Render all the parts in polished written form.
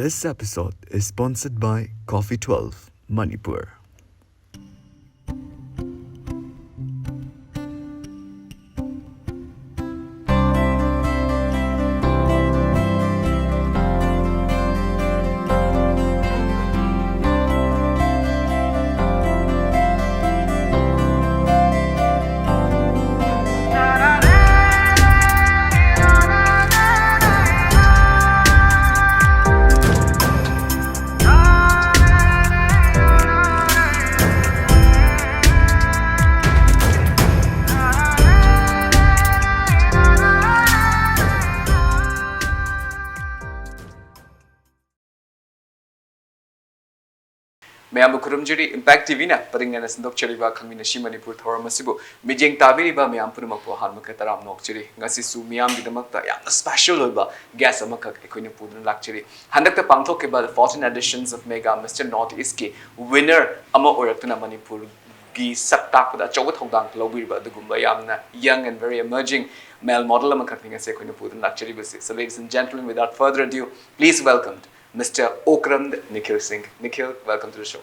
This episode is sponsored by Coffee 12, Manipur. Mayam Kurumjiri Impact TV na paring na sindok chariba KHANGMINASHI Manipur Thora masibu mijeng tabiriba mayam punumak po hanmakataram nok chiri ngasi su miyam gidamakta yamna special oiba guest amakak ekoina pudun lakchiri handakta pangthokeba the 14 editions of Mega Mr. Northeast ki winner ama oraktuna Manipur gi saktakda chawat hongdang lobiriba dugumba yamna young and very emerging male model amakak ngasi ekoina pudun lakchiri basi. So ladies and gentlemen, without further ado, please welcome Mr. Okram Nikhil Singh. Nikhil, welcome to the show.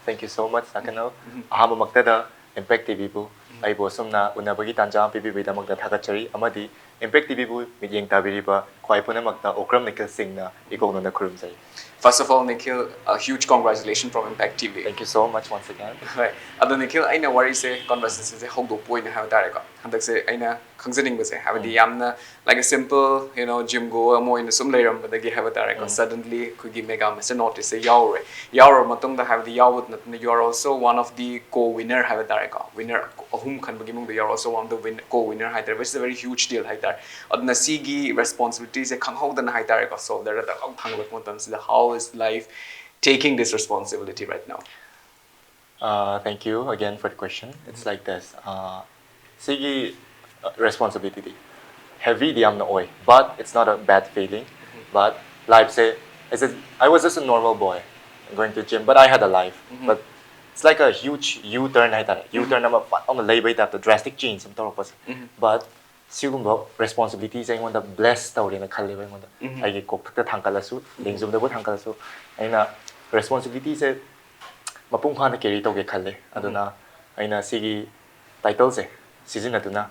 Thank you so much, Sakano. Ahaba magtada Impact TV bu ay bosom na unabagi tanjang PBB da magda thagachari amadi Impact TV bu mijeng tabiriba khwai puna magda Okram Nikhil Singh na ikogno na kurumjai. First of all, Nikhil, a huge congratulations from Impact TV. Thank you so much once again. Right. Ado Nikhil, aina worry se conversations se hogdo point na have direct. Handak se aina khangjaning ba se have the yamna like a simple, gym go amo in sum leiram ba dagi have direct. Suddenly kugi mega Mr. Notice se yaure. Yaure matong da have the yawut na you are also one of the co-winner have direct. Winner ahum khan bagi mong you are also one of the co-winner have which is a very huge deal have there. Adna sigi responsibilities se khanghog da have direct so there da thangwat motam se how is life taking this responsibility right now? Thank you again for the question. It's like this. Sigi responsibility. Heavy diam na oi, but it's not a bad feeling. But life say, I was just a normal boy going to gym, but I had a life. But it's like a huge U-turn. U-turn on the labor the drastic change. But sigumbo responsibilities ay wanda blessed tawri na khaliba wanda ay kokta thangkalasu lingzum da bo thangkalasu aina responsibilities ay mapung khana carry tawge khalle aduna aina sigi title se season aduna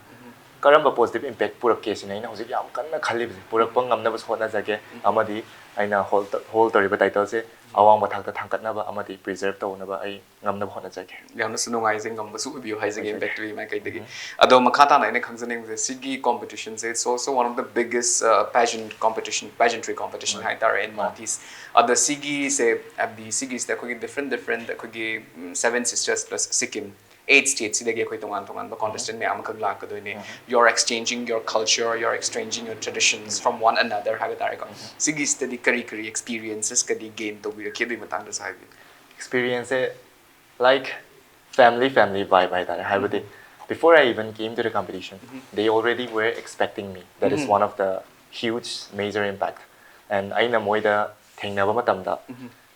karamba positive impact purak case na ina hojik yam kanna khali purak pang ngamna bas hona jage amadi aina whole tawri title se awang bathakta thangkatna ba amadi preserve tawna ba ai ngamna hona jage yamna sunungai jing ngam basu biu hai jage impact wi mai kai dagi ado makhata na ina khangjaning the sigi competitions it's also one of the biggest pageantry competition hai tar in Northeast ado sigi se abdi sigi sta ko different ko 7 sisters plus Sikkim 8 states sidagi koi tongan ba contestant me am khag lak kadoi you're exchanging your culture, you're exchanging your traditions from one another have tar ko sigi study kari experiences kadi gain to bi rakhi matang da sahibi experience like family vibe hai tar hai before I even came to the competition they already were expecting me. That is one of the huge major impact and aina moida thengnaba matamda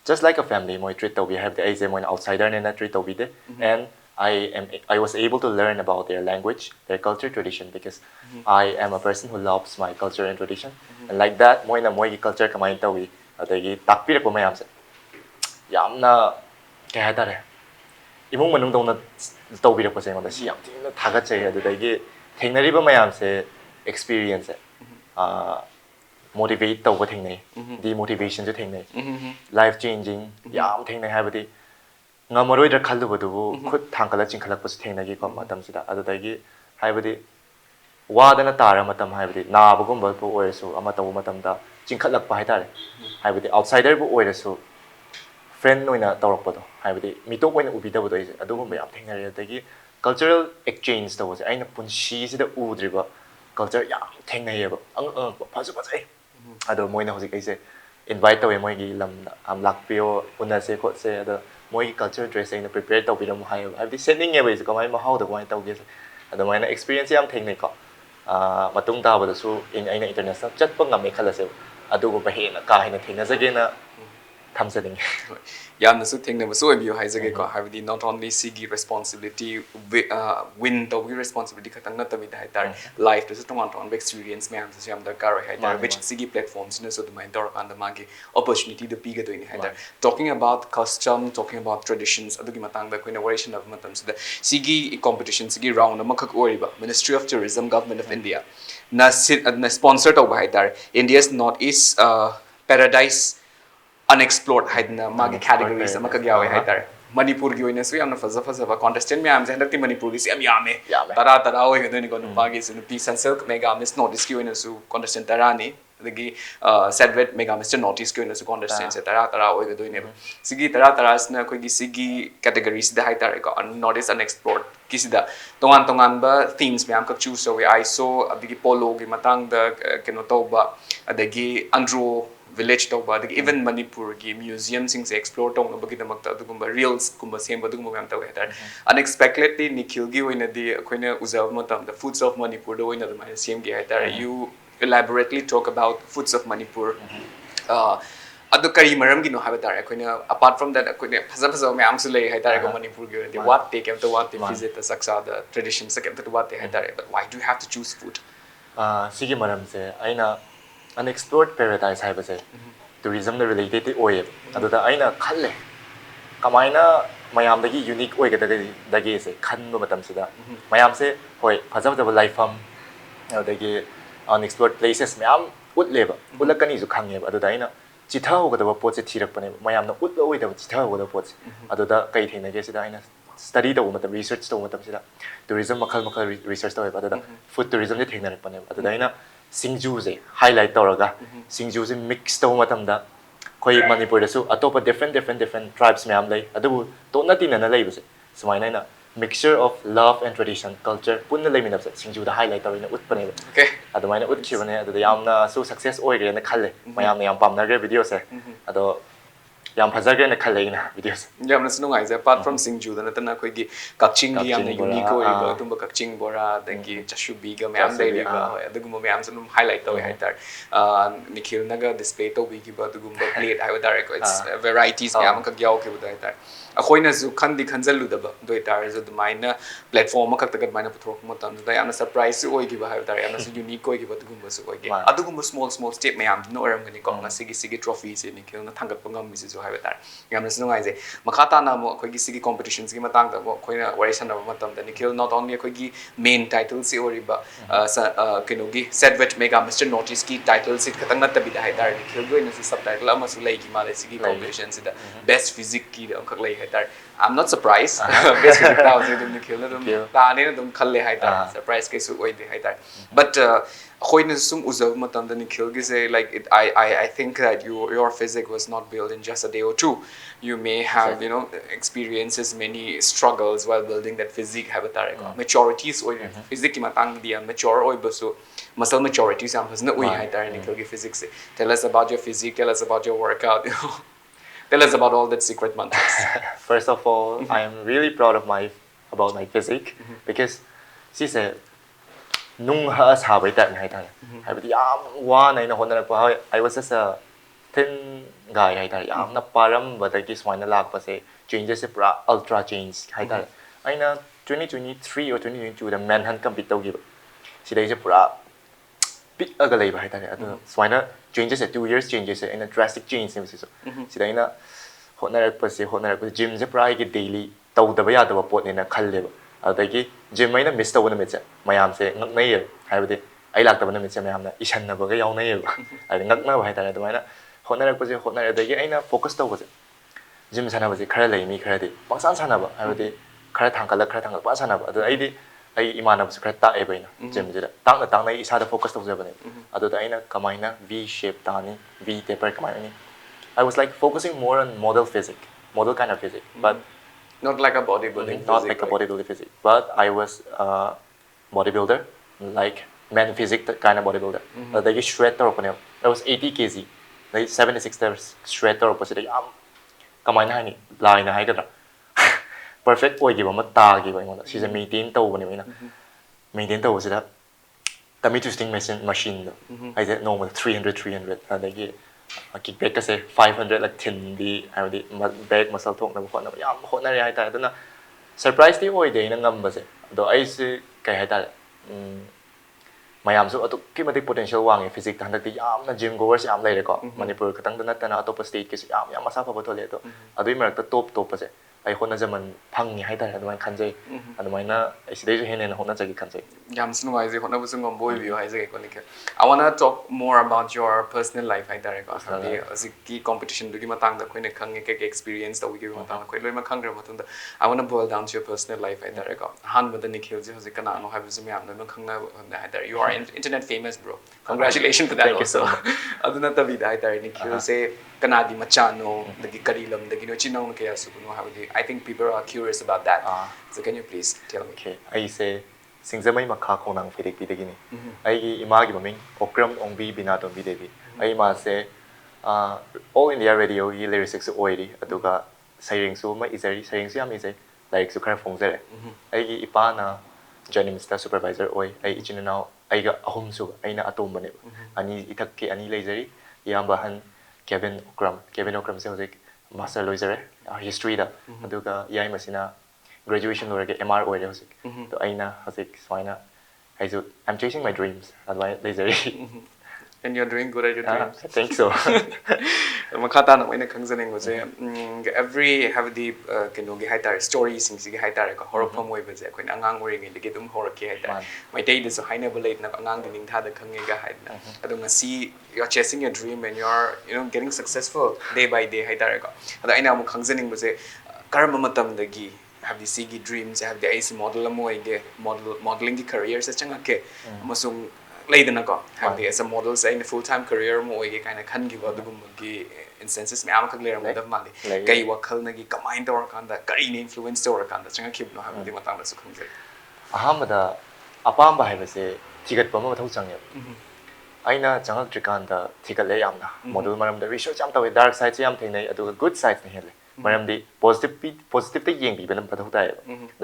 just like a family moi treat to we have the ai moi outsider na treat to we de and I was able to learn about their language, their culture, tradition because I am a person who loves my culture and tradition. And like that, moi culture kamay tawi adagi takpir ko mayam se. Yamna kaya tare. Imong manung dong na tawbir ko sa inyo si yam tin na thagat chay adagi thengnari ba mayam se experience motivate taw ko thengnay. Demotivation jo thengnay. Life changing yam thengnay habati ngamaroi da khallu bodu khud thangkala chingkhalak pas thengnagi ko matam sida adagi haibadi wadana tara matam haibadi na bagum ba po oisu ama taw matam da chingkhalak pa haitare haibadi outsider bu oisu friend noina tawrak bodo haibadi mitok oina ubida bodo adugum ba yam thengnari adagi cultural exchange to was aina punshi sida udriba culture ya thengnai ba ang phasu pasai ado moina hojik aise invite tawe moi gi lam am lakpio unase khot se ado moi culture dress aina prepare to biram hai abdi sending away se kamai ma how da kamai tawge se ado moina experience yam thengnai ko matung da ba su in aina international chat pa ngame khala se ado go ba he na ka hina thengna jage na ꯊꯝꯖꯅꯤꯡꯉꯤ ꯌꯥꯝꯅꯁꯨ ꯊꯦꯡꯅꯕꯁꯨ ꯑꯣꯏꯕꯤꯌꯨ ꯍꯥꯏꯖꯒꯦꯀꯣ ꯍꯥꯏꯕꯗꯤ not only ꯁꯤꯒꯤ responsibility win ꯇꯧꯕꯒꯤ responsibility ꯈꯛꯇꯪ ꯅꯠꯇꯕꯤꯗ ꯍꯥꯏꯇꯥꯔꯦ ꯂꯥꯏꯐꯇꯁꯨ ꯇꯣꯉꯥꯟ ꯇꯣꯉꯥꯟꯕ experience ꯃꯌꯥꯝꯁꯨ ꯌꯥꯝ ꯗꯔꯀꯥꯔ ꯑꯣꯏ ꯍꯥꯏꯇꯥꯔꯦ which ꯁꯤꯒꯤ platformsꯤꯅꯁꯨ ꯑꯗꯨꯃꯥꯏꯅ ꯇꯧꯔꯀꯥꯟꯗ ꯃꯥꯒꯤ opportunityꯗꯨ ꯄꯤꯒꯗꯣꯏꯅꯤ ꯍꯥꯏꯇꯥꯔꯦ talking about custom talking about traditions ꯑꯗꯨꯒꯤ ꯃꯇꯥꯡꯗ ꯑꯩꯈꯣꯏꯅ ꯋꯥꯔꯤ ꯁꯥꯟꯅꯕ ꯃꯇꯝꯁꯤꯗ ꯁꯤꯒꯤ competition ꯁꯤꯒꯤ round ꯑꯃꯈꯛ ꯑꯣꯏꯔꯤꯕ Ministry of Tourism Government of India ꯅ sponsor ꯇꯧꯕ ꯍꯥꯏꯇꯥꯔꯦ India's North East Paradise unexplored haidna magi categories amakak yawe haitare Manipur gi oina su yamna faza faza ba contestant myam je handakti Manipur gi yam yame tara tara oi gadoni ko nupa gi su nupi sansilk mega miss notice gi oina su contestant tara ni adagi sadvet mega miss notice gi oina su contestant se tara tara oi gadoni ba sigi tara tara sna koi gi sigi categories da haitare ko notice unexplored kisida tongan tongan ba themes myam kak choose so I saw adagi polo gi matang da keno toba adagi andro village tauba adagi even Manipur gi museum sing se explore tong bagi damakta adugumba reels kumba semba adugumba yam tawe hatar unexpectedly Nikhil gi oina di akoina uzav matam the foods of Manipur do oina the same gi hatar you elaborately talk about foods of Manipur adu kari maram gi no habatar akoina apart from that akoina phaza phaza me amsu lei hatar ko Manipur gi the what take em to what the visit the saksa the traditions kem to what they hatar but why do you have to choose food sigi maram se aina unexplored paradise haibase tourism the related oye aduda aina khalle kamaina mayam dagi unique oy dagi se khanba matam sida mayam se hoi phajab lifeam adagi unexplored places mayam utleba ulakani ju khangeba aduda aina chitha hogadaba pot se thirakpane mayam na utla oy da chitha hogadaba pot aduda kai thena ge sida aina study da matam research da matam sida tourism makhal makhal research da aduda food tourism je thengna rakpane aduda aina Singju se highlight tawraga Singju se mix taw matamda koi Manipur da su atopa different tribes mayam lay adu to na tin na lay base sumaina na mixture of love and tradition culture punna lay minap Singju da highlight tawina utpane okay adu maina utkibane adu yamna su success oigre na khalle mayam na yam pamna gre video se adu yam phajagre na khalle na videos yamna sunungai je apart from Singju da natana koi gi Kaching gi yamna unique oi ba tumba Kaching bora dangi chashubi ga mayam dai ba adugum mayam sunum highlight tawi haitar Nikhil naga display to bi gi ba adugum ba plate I would direct it's varieties mayam ka gyaw ki ba haitar akoina zu khandi khanjalu da ba doi tar zu dumaina platform ka tagat maina puthok matam da yamna surprise oi gi ba haitar yamna su unique oi gi ba adugum su oi gi adugum small step mayam no aram gani ko na sigi trophy se Nikhil na thangat pangam mi su haitar yamna sunungai je makhata na mo khoi gi sigi competitions gi matang da mo khoina wari sana matam da Nikhil not only khoi gi main title se ori ba kino gi Sedvet mega Mr Notice ki title se khatang na tabi da haidar Nikhil go in subtitle ama su lei gi ma sigi competitions da best physique ki da khak lei haidar I'm not surprised best physique da se dum Nikhil dum ta ne dum khalle haidar surprise ke su oi de haidar but khoina sum uzav matam da Nikhil gi say like I think that your physique was not built in just a day or two you may have you know experiences many struggles while building that physique habitar maturities or physique ki matang dia mature oi basu muscle maturities am hasna oi haidar Nikhil gi physique se tell us about your physique tell us about your workout you know tell us about all that secret mantras first of all I am really proud of about my physique because she said nung ha sabai ta ngai ta haibadi yam wa nai na honara pa I was just a thin guy hai ta yam na param badagi swaina lak pa se changes se pura ultra change hai ta aina 2023 or 2022 da manhunt compete tawgi sidai se pura big aga lei ba hai ta adu swaina changes 2 years changes in a drastic change ne so sidai na honara pa gym se pura gi daily tawdaba ya da pot ne na khalle ba adagi gym aina miss tawna me che mayam se ngaknai haibadi ai lak tabana me che mayam na isan na ba ga yawnai ba ai ngakna ba hai ta dumaina honara pa adagi aina focus taw ba gym sana ba khara lei mi khara di pangsan sana ba haibadi khara thangkala ba sana ba adu ai imana ba khara ta e ba ina gym jira tang na isa da focus taw ba ne adu da aina kamaina v shape tani v taper kamaina ni I was like focusing more on model kind of physique but not like a bodybuilding not like a bodybuilding physique but I was a bodybuilder like man physique kind of bodybuilder they get shred tor upon I was 80 kg like 76 steps shred tor upon it kamai na ni line na hai ka perfect oi gi ba ma ta gi ba ngona si maintain taw ba ni na maintain taw sida kami twisting machine I said normal 300 adagi kickback kase 500 like 10 di habdi back muscle thok na hotna yam hotna ri haita aduna surprise ti oi de na ngam base do ai se kai haita mayam su atuk ki mati potential wangi physics ta handak ti yam na gym goers yam lai re ko manipur katang da na atop state ki yam yam masa pa thole to adui marak ta top top ase ai hotna jaman phangi haita adumai khanjai adumai na isidai ju henen hotna jagi khanjai yam snu ai je hotna bu sungom boy view ai je ko Nikhil. I want to talk more about your personal life ai tare ko sabi aziki competition du gi matang da koine khang ke experience da gi matang koi loi ma khang ra matang da I want to boil down to your personal life ai tare ko han ba da Nikhil je hozik kana no ha bu yam no khang na ai tare you are internet famous bro congratulations for that. Thank you so much. Aduna ta vida ai tare Nikhil se kana di machano da gi karilam da gi no chinaw na kaya su no ha I think people are curious about that. So can you please tell me? Okay, I say singzamai makha konang fidik bidagini. I imagi maming Okram ongbi binaton bidebi. I ma say all India radio yi lyrics oiri aduga sayring su ma isari sayring su yam isai like su kara phongzare. I ipa na journalist supervisor oi I ichinana I ga ahum su I na atom bane. Ani itakki ani lasery yamba han Kevin Okram se hozik master loisare history da aduga yai masina graduation lorege MR oire hozik to aina hozik swaina I'm chasing my dreams adwai lasery And you're doing good at your dreams. I think so. Makata na maina khangzaning was every have the kino gi haitar story sing sig haitar ko horok phamoi ba je koin angang ori ngi digi dum horok ki haitar mai dei de so haina bullet na angang dining tha da khange ga haid na adum see you're chasing your dream and you're getting successful day by day haitar ko ada aina mu khangzaning ba je karma matam da gi have the sigi dreams have the AC model amoy ge modeling the career sa changa ke amasung later na ko have the as a model say in a full time career mo ge kind of khan gi wa dugum gi instances me am khak leram da mali kai wakhal na gi combine tor kan da kari ne influence tor kan da changa khip no have the matang da su khung je ahamada apam ba haibase tigat pa ma thau chang ye aina changak trikan da tigat le yamna model maram da research am tawe dark side yam thengnai adu good side na hele maram di positive te yeng bi benam pathau tai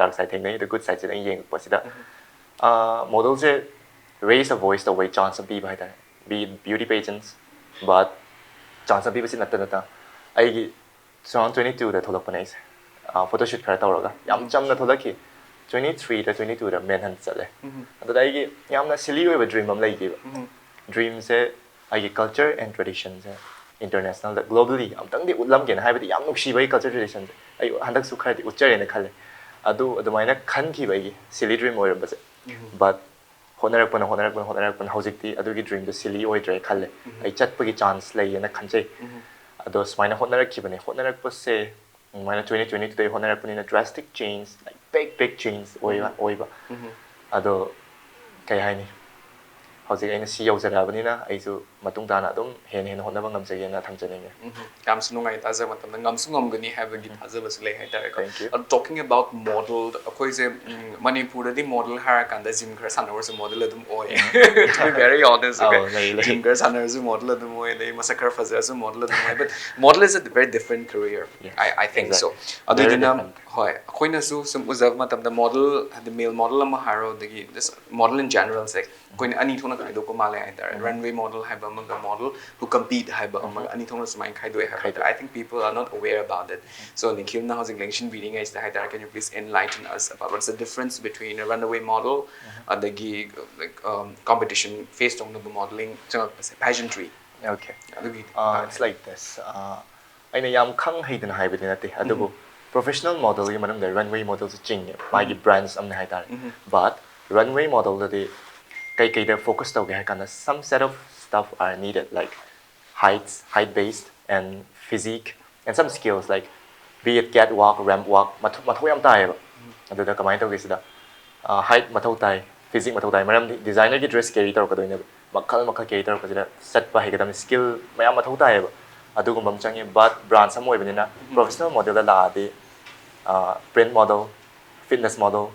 dark side thengnai the good side se yeng pasida model se raise a voice the way chance be by that be beauty pageants but chance be sin nata ai gi song 22 da tholok panai photo shoot khara tawraga yam chamna tholaki 23 da 22 da men han chale adu ai gi yamna silly oi dream am lai gi dream se ai gi culture and traditions international da globally am tang di utlam gen haibadi yam nukshi bai culture traditions ai handak su khara di uchare ne khale adu maina khan ki bai silly dream oi ba but honarak hojikti adugi dream the silly oidre khalle ai chatpagi chance lay na khanjai ado smaina honarak kibane honarak passe maina 2020 today honarak pani na drastic change like big change oiba ado kai haini hojik aina si yauzarabani na aisu matung dana adum hen honaba ngamjage na thamjane kam sunu ngai ta za matam ngam sungom gani have a git haza bas le hai ta talking about model akoi se Manipur di model har kan da gym khar sanawar se model adum oi to be very honest okay gym khar sanawar se model adum oi nei massacre faza se model adum oi but model is a very different career I think so adu dina hoi akoi na su sum uzav matam da model the male model am haro the this model in general se koi ani thona kai do ko male hai ta runway model hai ba the model who compete hai ba ani thona smai khai do hai I think people are not aware about it so Nikhil na housing election reading is the hai ta can you please enlighten us about what's the difference between a runaway model and the gig like competition faced on the modeling pageantry okay it's like this aina yam khang haidana haibadi nate adubu professional model gi manam da runway models ching magi brands amne hai ta but runway model da kai da focus tawge hai kana some set of stuff are needed like height based and physique and some skills like be it catwalk ramp walk mathau yam tai ba adu da kamai tawge sida height mathau tai physique mathau tai maram designer gi dress carry tar ka doina makal carry tar ka sida set pa hegedam skill mayam mathau tai ba adu gum changi but brand sam oi benina professional model da la de print model fitness model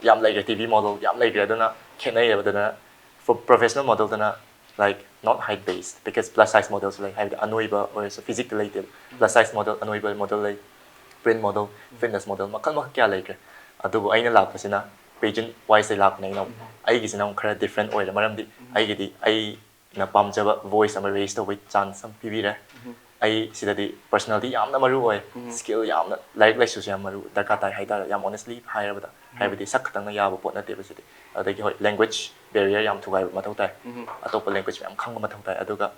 yam like TV model yam like aduna khenai aduna for professional model dana like not height based because plus size models like have the anoiba or so physique related plus size model anoiba model like print model fitness model makal kya like adu aina lakasina pageant wise lak na ai gi sinam khara different oil maram di ai gi di ai na pamjaba voice ama raise to with chance am pibire ai sidadi personality yamna maru oi skill yamna like su yam maru darka tai haidar yam honestly higher bada haibadi sak khang na yaba pot na te basidi adagi hoi language barrier yam thugai mathau tai atop language yam khang mathau tai aduga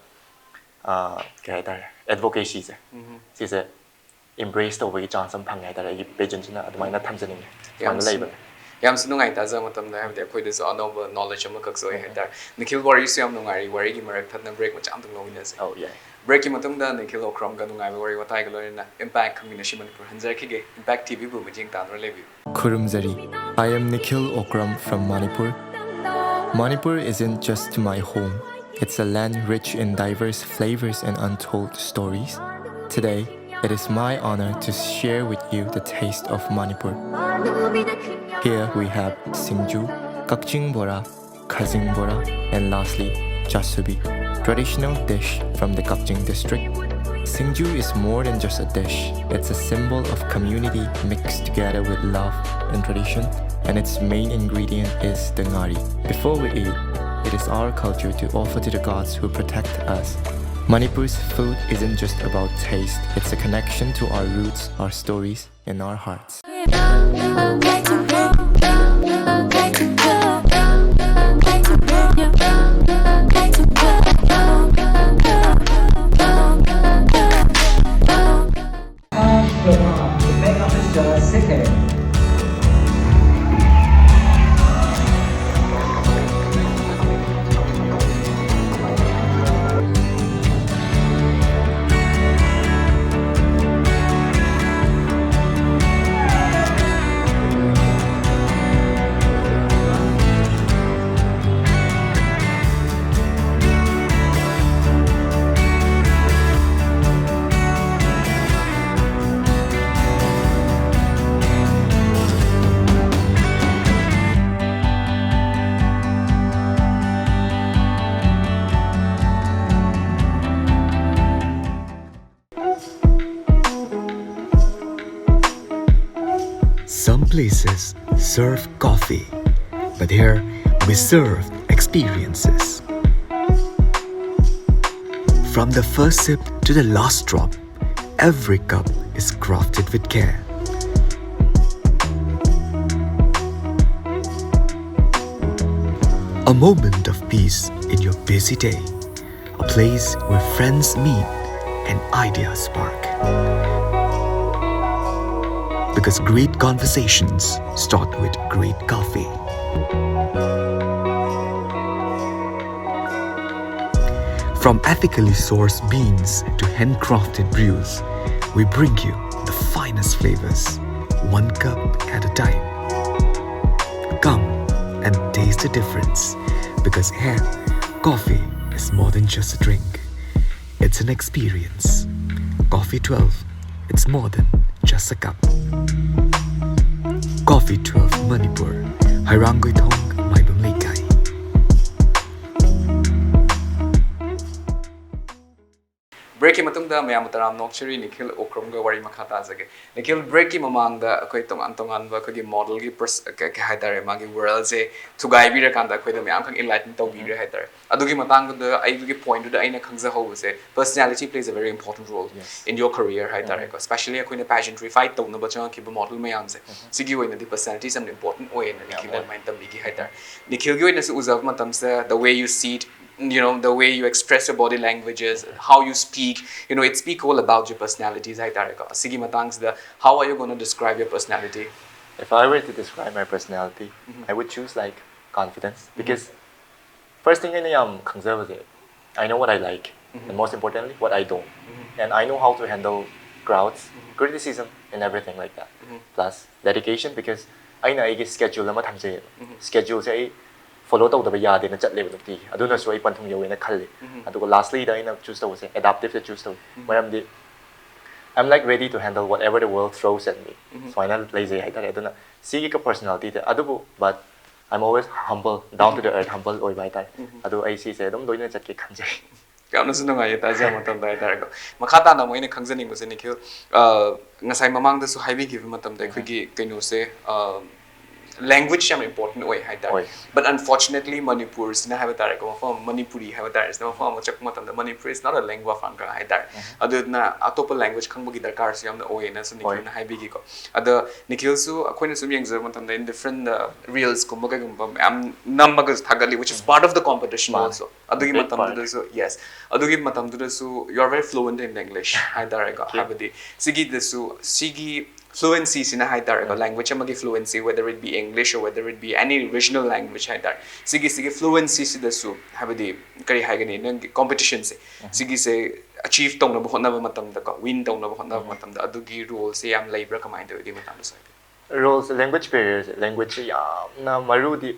ke haidar advocacy se si se embrace to with chance am phang haidar ai pageant na admaina thamjani yam leiba yam su nungai ta za matam da have khoi this another knowledge am kak so haidar Nikhil worry su yam nungai worry gi marak thatna break ma cham tung lo ina se oh yeah break matung da Nikhil Okram ga nungai worry watai ga lorina impact KHANGMINASHI Manipur hanjar ki ge impact TV bu mujing ta dra lebi Kurumzari. I am Nikhil Okram from Manipur. Manipur isn't just my home. It's a land rich in diverse flavors and untold stories. Today, it is my honor to share with you the taste of Manipur. Here we have Singju, Kakching Bora, Khazing Bora, and lastly, Jasubi, traditional dish from the Kakching district. Singju is more than just a dish. It's a symbol of community mixed together with love and tradition, and its main ingredient is the ngari. Before we eat, it is our culture to offer to the gods who protect us. Manipur's food isn't just about taste, it's a connection to our roots, our stories, and our hearts. Some places serve coffee, but here we serve experiences. From the first sip to the last drop, every cup is crafted with care. A moment of peace in your busy day, a place where friends meet and ideas spark. Because great conversations start with great coffee. From ethically sourced beans to handcrafted brews, we bring you the finest flavors, one cup at a time. Come and taste the difference, because here, coffee is more than just a drink. It's an experience. Coffee 12, it's more than just a cup. Coffee 12 Manipur, Hairangoi Thong, Maibam Leikai. break ki matung da mayam taram nokchari Nikhil Okram ga wari makha ta jage Nikhil break ki mamang da akoi tongan ba ko gi model gi ka haidare magi world se thugai bi ra kan da akoi da mayam khang enlighten to bi ra haidare adu gi matang da ai gi point da aina khangza ho se personality plays a very important role in your career haidare ko especially akoi na pageantry fight to na ba chang ki ba model mayam se sigi oina di personality some important way na Nikhil mind tam bi gi haidare Nikhil gi oina se uzav matam se the way you see it, you know, the way you express your body languages, how you speak, you know, it speak all about your personalities. Sige matangs the, how are you going to describe your personality? If I were to describe my personality, I would choose like confidence, because first thing I am conservative. I know what I like, and most importantly, what I don't, and I know how to handle crowds, criticism, and everything like that. Plus dedication, because I know I schedule lama thamse schedule say follow to the yard in a chat level of tea. I don't know so I want to you in a collie. And lastly, I choose to say adaptive to choose to where I'm like ready to handle whatever the world throws at me. So I'm not lazy. I don't know. See a personality, but I'm always humble, down to the earth, humble or by that. I see say don't do it at Kanje. Kaya sino nga yata siya matam dahil talaga. Makata na mo ina kangzaning mo sa Nikhil. Ngasay mamang da so highway give matam dahil kugi kayo se language is important way hai Oi. but unfortunately Manipur is na have tare ko form Manipuri have tare is no form chak matam da Manipur is not a lingua franca hai tare adu na atopa language khang bugi darkar si am oi na so Nikhil na hai bigi ko adu Nikhil su akoina sum yang zer matam da in different reels ko maga gum am namaga thagali which is part of the competition also adu gi matam da so yes adu gi matam da so you are very fluent in English hai tare ko habadi sigi da su sigi fluency sina hai tare ko language amagi fluency whether it be English or whether it be any regional language hai tare sigi fluency si da su habadi kari hai gani nang competition se sigi se achieve tong na bo na matam da ko win tong na bo na matam da adu gi role se am labor kamai da di matam sa Roles language barriers language na marudi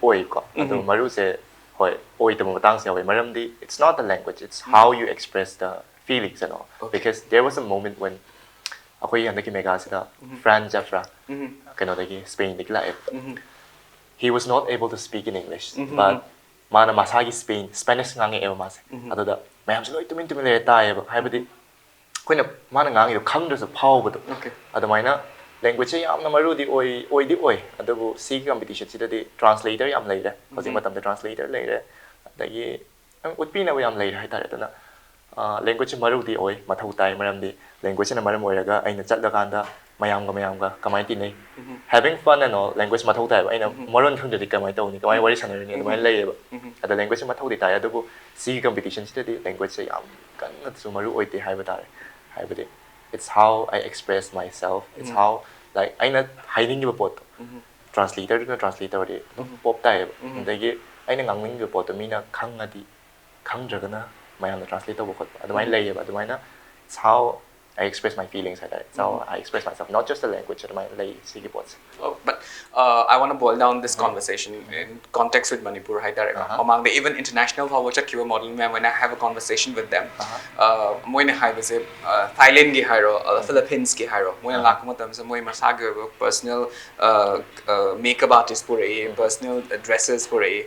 oi ko ado maru se hoi oi to matang se hoi maramdi it's not the language it's how you express the feelings and all because there was a moment when akoy handaki mega sida Fran Jafra kano dagi Spain dagi la he was not able to speak in English but mana masagi Spanish ngangi ewa mas ado da mayam se loi tumin le ta eba haibadi koina mana ngangi do khang do so phaw bado ado maina language yamna marudi oi di oi ado si competition sida di translator yam leire hosi matam da translator leire dagi utpi na yam leire hai tare dana language marudi oi mathau tai maramdi language na maram oiraga aina chatlakanda mayamga kamai ti nei having fun and all language mathau tai aina maron khungdadi kamai tawni kamai wari sanarni adumai leiba ada language mathau di tai adubu si competition sida di language yam kanna su maru oi ti haiba tare haibadi it's how I express myself it's how like aina hiding the pot translator to translator di pop tai dagi aina ngangning the pot mina khangadi khangragana mayamna translator bo khot adumai leiba adumaina it's how I express my feelings like that. It's how I express myself, not just the language of my lay sigi pots. But I want to boil down this conversation in context with Manipur. Among the even international Kiwa model, when I have a conversation with them, when I have Thailand ki hiro, Philippines ki hiro, when I lack matam sa when masaga personal makeup artist pure, personal dresses pure.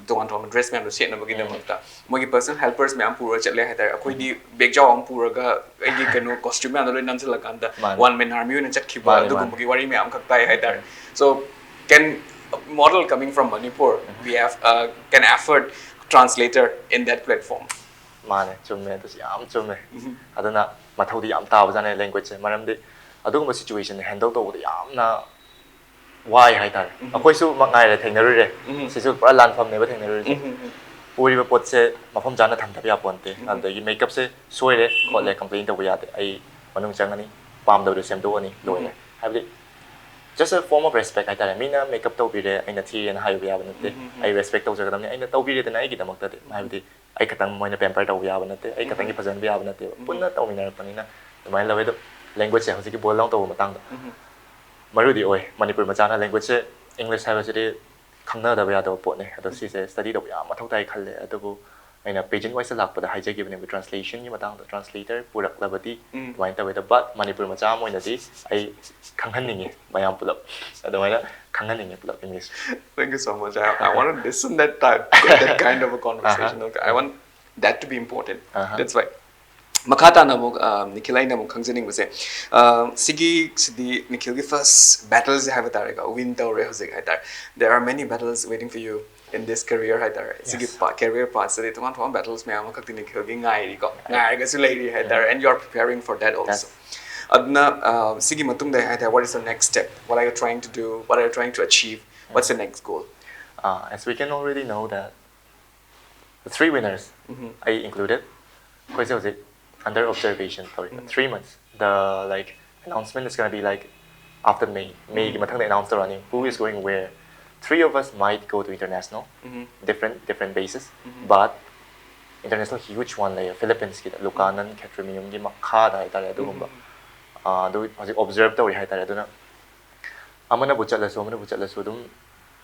Don't want to dress me am shit na magi damta magi personal helpers me am pura chatle hai tare akoi di bag jaw am pura ga ai kanu costume me andoi nan sala kanda one man army na chakhi ba du magi wari me am khaktai hai tare so can a model coming from Manipur we have can afford translator in that platform mane chumme to yam chumme adana mathau di yam ta ba jane language maram de aduguma situation handle to yam na why hai tar akoi su mangai le thengnaru re sisu pura lan pham ne ba thengnaru re puri ba pot se mafam jana tham thap ya ponte adagi makeup se soi re ko le complain to ya de ai manung changani pam do sem do ani loi le habdi just a form of respect hai tar mina makeup to bi re aina thi en hai ya ba nate ai respect to jagadam ne aina to bi re de na ai gi damak ta de habdi ai katang moina pamper to ya ba nate ai katang gi pajan bi ya ba nate punna to mina panina mai la we do language se hosi ki bol long to matang da marudi oi Manipur machana language English hai basidi khangna da ya do pot ne ado si se study do ya mathau tai khalle ado aina Pageant wise lak pada hai jagi bane translation ni matang da translator purak labati wain ta weda but Manipur macha moina di ai khanghan ningi mayam pulap ado waina khanghan ningi pulap English. Thank you so much. I want to listen that kind of a conversation. Okay. I want that to be important. That's why Makata na mo Nikhil na mo khangjaning base sigi sidi Nikhil ki first battles have tarega win to re hosik hai tar there are many battles waiting for you in this career hai tar sigi career path se tuman thom battles me am khakti Nikhil gi ngai ri ko ngai ga su lai ri hai tar and you are preparing for that also adna sigi matung da hai tar what is the next step what are you trying to do what are you trying to achieve what's the next goal as we can already know that the three winners I included quite was it under observation for 3 months. The like announcement is gonna be like after May matang announced running who is going where. 3 of us might go to international, different bases, but international huge one like Philippines kita Lukanan Catrimium gi makha da itare adugumba. Do observe to hai tare aduna. Amana buchala dum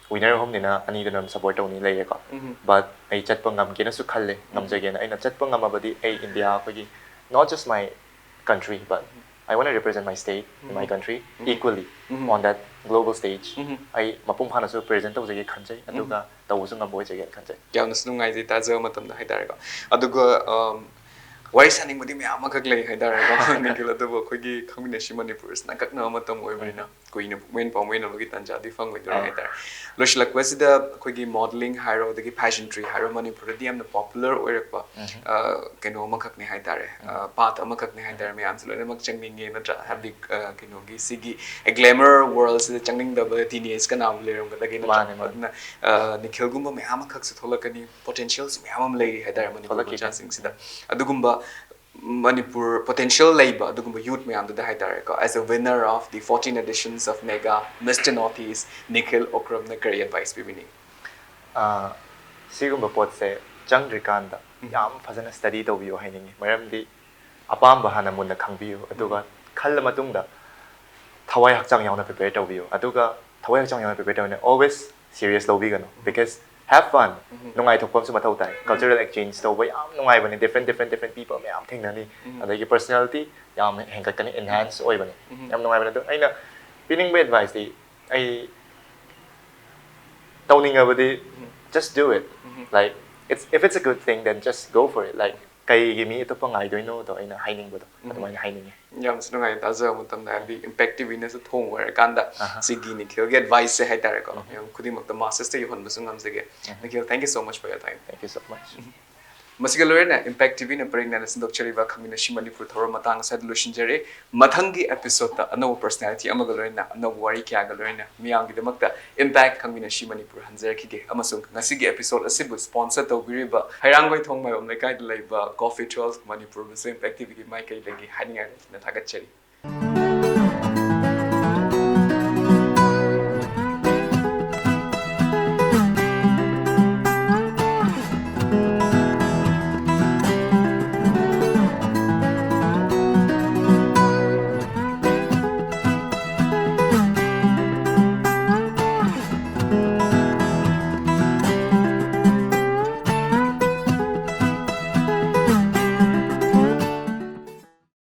winner home nina ani dunam support ni lai ka. But ai chatpa ngam kena su khalle ngam jage na ai na chatpa ngam abadi ai India ko gi not just my country, but I want to represent my state and my country equally on that global stage. I mapung phana so present to jage khanjai aduga tawsu ngam boy jage khanjai. Kya nasnu ngai ji ta jo matam da hai tare ka. Aduga wai saning mudi me ama khak lai hai tare ka. Nikhil adu khoi gi khangminashi Manipur na kakna matam oi bari na kuina men pawmen logi tanja di fang wedor hai tar loshilak wasida khoi modeling hairo dagi pageantry hairo Manipur di amna popular oirakpa keno makak ne hai tare path amakak ne hai tare me am solo mak changning nge natra habdi keno gi sigi a glamour world se changning da teenage kana lerum ga dagi na Nikhil gumba me amakak se tholakani potentials me amam lei hai tare Manipur chancing sida adugumba Manipur potential labor adugumba youth me am da hai tare ko as a winner of the 14 editions of Mega Mr. Northeast Nikhil Okram na career advice bibini sigumba potse changdrikanda yam phajana study tawbiyo hainingi maramdi apamba hana munna khangbiyo aduga khalla matungda thawai hakchang yauna prepare tawbiyo aduga thawai hakchang yauna prepare tawne always serious lobigano because have fun nungai thokpam su mathau tai cultural exchange tawbai yam nungai bani different people me yam thingnani adagi personality yam hengkakani enhance oi bani yam nungai bani aina pining be advice di ai tawninga just do it like if it's a good thing then just go for it like kai gimi ito pa ngai doino to aina haining bodo adumai haining yam sino ngai ta za mutam na bi impactive ina sa thong wer kanda sigi Nikhil ge advice se hai tare ko yam khudi mak ta masters te yohon basung am sege Nikhil thank you so much for your time thank you so much Masiga lorena impact TV na paring na sindok chariba KHANGMINASHI Manipur thoro matang sa solution jare mathangi episode ta ano personality amaga lorena ano wari kya ga lorena miyang gidamakta impact KHANGMINASHI Manipur hanzer kige amasung ngasigi episode asibu sponsor to biriba hairangoi thong mai om lekai laiba coffee 12 Manipur so impact TV gi mai kai lagi haninga na thagat chari